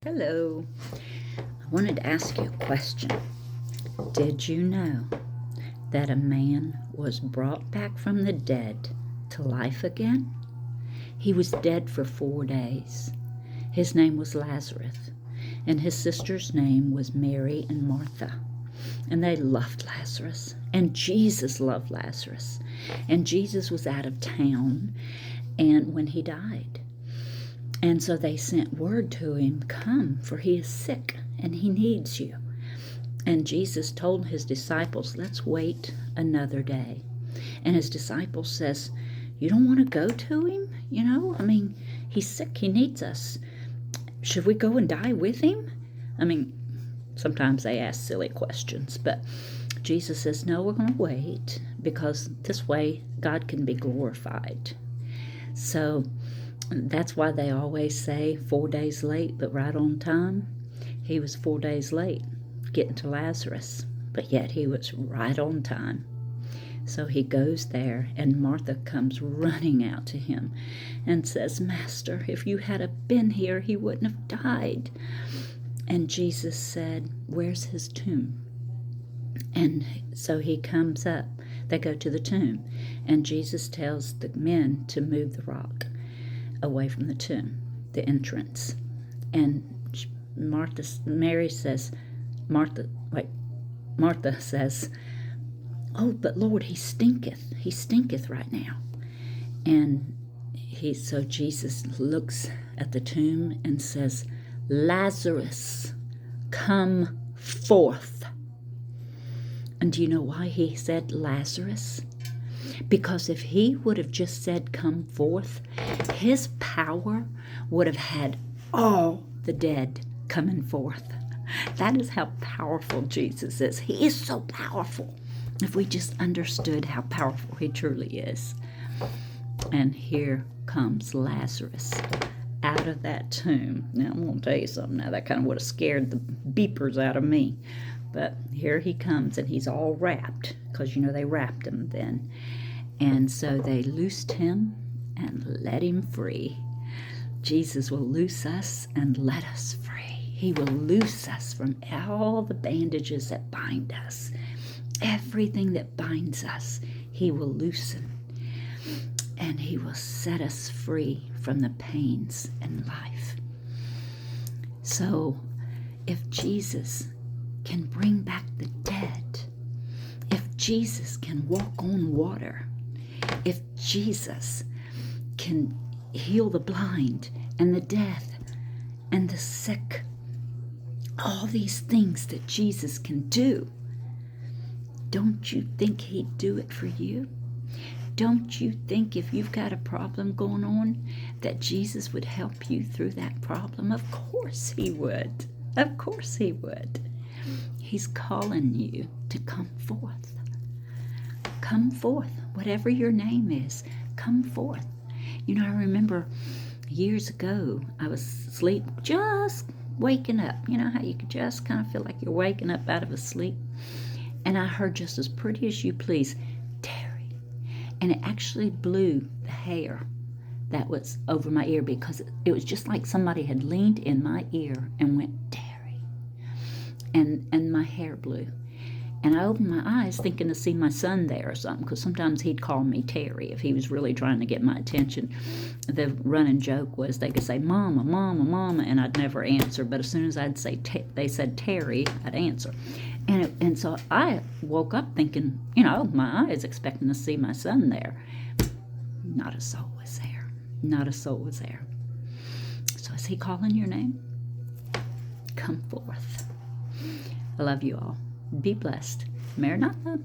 Hello. I wanted to ask you a question. Did you know that a man was brought back from the dead to life again? He was dead for 4 days. His name was Lazarus, and his sister's name was Mary and Martha. And they loved Lazarus, and Jesus loved Lazarus. And Jesus was out of town and when he died. And so they sent word to him, "Come, for he is sick and he needs you." And Jesus told his disciples, "Let's wait another day." And his disciples says, "You don't want to go to him? He's sick, he needs us. Should we go and die with him?" Sometimes they ask silly questions, but Jesus says, "No, we're going to wait, because this way God can be glorified." So that's why they always say 4 days late, but right on time. He was 4 days late getting to Lazarus, but yet he was right on time. So he goes there, and Martha comes running out to him and says, "Master, if you had been here, he wouldn't have died." And Jesus said, "Where's his tomb?" And so he comes up. They go to the tomb, and Jesus tells the men to move the rock away from the tomb, the entrance. And Martha says, "Oh, but Lord, he stinketh right now." And so Jesus looks at the tomb and says, "Lazarus, come forth." And do you know why he said Lazarus? Because if he would have just said, "Come forth," his power would have had all the dead coming forth. That is how powerful Jesus is. He is so powerful. If we just understood how powerful he truly is. And here comes Lazarus out of that tomb. Now, I'm going to tell you something now. That kind of would have scared the beepers out of me. But here he comes, and he's all wrapped, because they wrapped him then. And so they loosed him and let him free. Jesus will loose us and let us free. He will loose us from all the bandages that bind us. Everything that binds us, he will loosen. And he will set us free from the pains in life. So if Jesus can bring back the dead, if Jesus can walk on water, if Jesus can heal the blind and the deaf and the sick, all these things that Jesus can do, don't you think he'd do it for you? Don't you think if you've got a problem going on that Jesus would help you through that problem? Of course he would. Of course he would. He's calling you to come forth. Come forth. Whatever your name is, come forth. I remember years ago, I was asleep, just waking up. You know how you could just kind of feel like you're waking up out of a sleep? And I heard just as pretty as you please, "Terry." And it actually blew the hair that was over my ear, because it was just like somebody had leaned in my ear and went, "Terry." And my hair blew. And I opened my eyes thinking to see my son there or something, because sometimes he'd call me Terry if he was really trying to get my attention. The running joke was they could say, "Mama, Mama, Mama," and I'd never answer. But as soon as I'd say, they said Terry, I'd answer. And so I woke up thinking, my eyes expecting to see my son there. Not a soul was there. Not a soul was there. So is he calling your name? Come forth. I love you all. Be blessed. Maranatha.